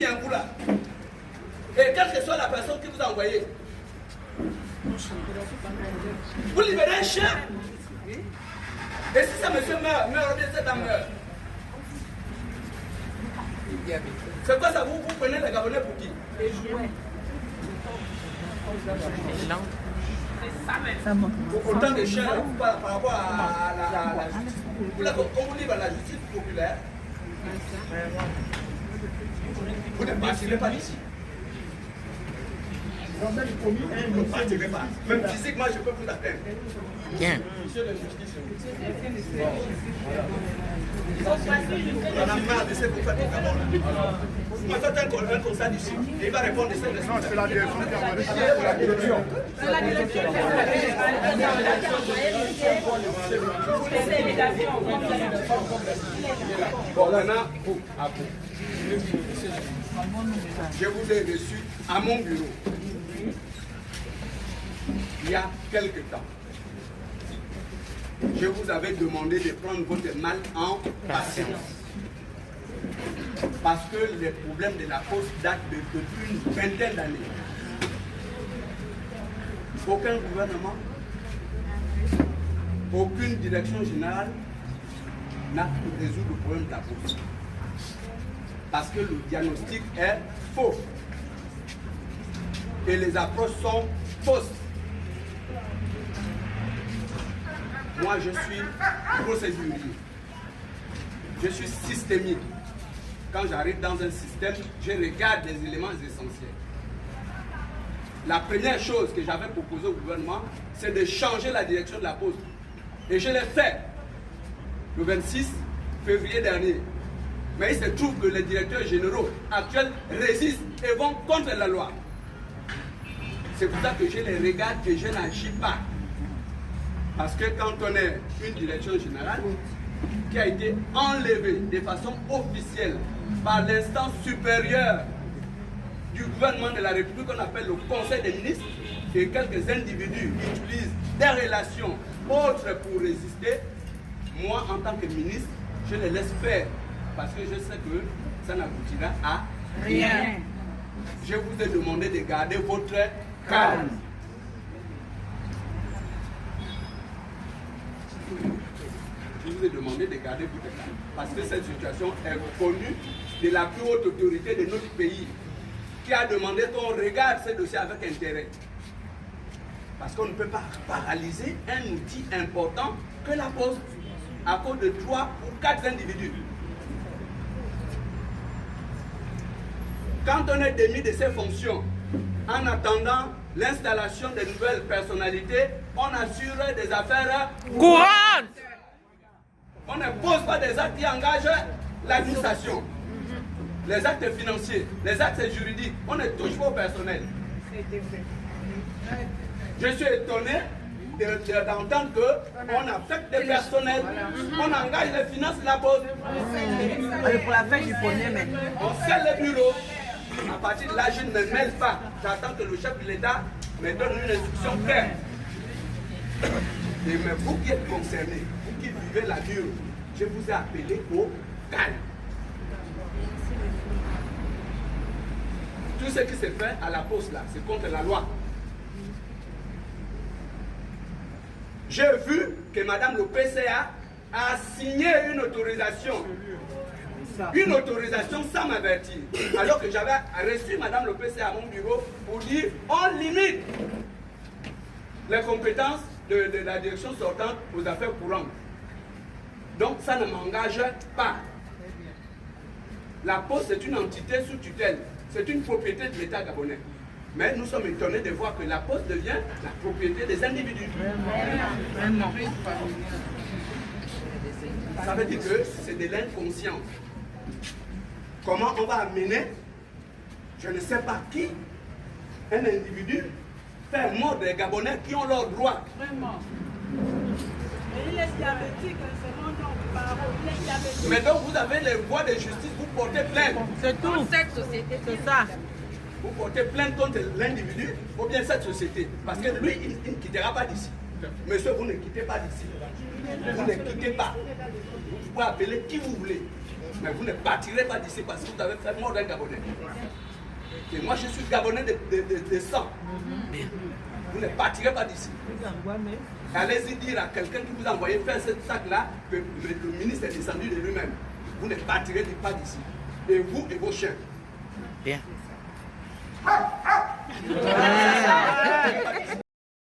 un coup là. Et quelle que soit la personne qui vous a envoyé, vous libérez un chien. Et si ce monsieur meurt, ou bien cette dame meurt, c'est quoi ça? Vous prenez les Gabonais pour qui? Les jouets. Autant de chiens par rapport à la justice. Quand vous livre à la justice populaire, vous ne partirez pas d'ici. Vous ne partirez pas. Même physiquement, je peux vous atteindre. Bien. Monsieur le justice. On a marre de ce que vous faites au Gabon. Vous faites un constat d'ici. Et il va répondre de cette question. C'est la direction qui a envoyé. C'est la direction. C'est la direction qui a envoyé. Bon, maintenant, vous, à vous. Je vous ai reçu à mon bureau il y a quelque temps. Je vous avais demandé de prendre votre mal en patience. Parce que les problèmes de la poste datent depuis une vingtaine d'années. Aucun gouvernement, aucune direction générale n'a pu résoudre le problème de la poste. Parce que le diagnostic est faux. Et les approches sont fausses. Moi, je suis procédurier. Je suis systémique. Quand j'arrive dans un système, je regarde les éléments essentiels. La première chose que j'avais proposée au gouvernement, c'est de changer la direction de la poste. Et je l'ai fait le 26 février dernier. Mais il se trouve que les directeurs généraux actuels résistent et vont contre la loi. C'est pour ça que je les regarde et je n'agis pas. Parce que quand on est une direction générale qui a été enlevée de façon officielle par l'instance supérieure du gouvernement de la République qu'on appelle le Conseil des ministres, et quelques individus utilisent des relations autres pour résister, moi en tant que ministre, je les laisse faire parce que je sais que ça n'aboutira à rien. Je vous ai demandé de garder votre calme. Je vous ai demandé de garder votre calme parce que cette situation est connue de la plus haute autorité de notre pays qui a demandé qu'on regarde ce dossier avec intérêt. Parce qu'on ne peut pas paralyser un outil important que la poste à cause de 3 ou 4 individus. Quand on est démis de ses fonctions, en attendant l'installation de nouvelles personnalités, on assure des affaires courantes. On ne pose pas des actes qui engagent l'administration. Les actes financiers, les actes juridiques, on ne touche pas au personnel. Je suis étonné d'entendre qu'on affecte des personnels, on engage les finances de la poste. Pour la fête du poney, mais. On scelle les bureaux. À partir de là, je ne me mêle pas. J'attends que le chef de l'État me donne une instruction claire. Et mais vous qui êtes concernés, vous qui vivez la dure, je vous ai appelé au calme. Tout ce qui se fait à la poste là, c'est contre la loi. J'ai vu que Madame le PCA a signé une autorisation. Une autorisation sans m'avertir. Alors que j'avais reçu Madame le PCA à mon bureau pour dire on limite les compétences de la direction sortante aux affaires courantes. Donc ça ne m'engage pas. La poste est une entité sous tutelle. C'est une propriété de l'État gabonais. Mais nous sommes étonnés de voir que la poste devient la propriété des individus. Vraiment. Ça veut dire que c'est de l'inconscient. Comment on va amener, je ne sais pas qui, un individu, faire mort des Gabonais qui ont leurs droits. Vraiment. Mais il est diabétique, c'est mon nom de parole. Il est diabétique. Mais donc vous avez les voies de justice, vous portez plainte. C'est tout. Cette société, c'est ça. Vous portez plainte contre l'individu ou bien cette société. Parce que lui, il ne quittera pas d'ici. Monsieur, vous ne quittez pas d'ici. Vous ne quittez pas. Vous pouvez appeler qui vous voulez. Mais vous ne partirez pas d'ici parce que vous avez fait mort d'un Gabonais. Et moi, je suis Gabonais de sang. Vous ne partirez pas d'ici. Allez-y dire à quelqu'un qui vous a envoyé faire ce sac-là que le ministre est descendu de lui-même. Vous ne partirez pas d'ici. Et vous et vos chiens. Bien.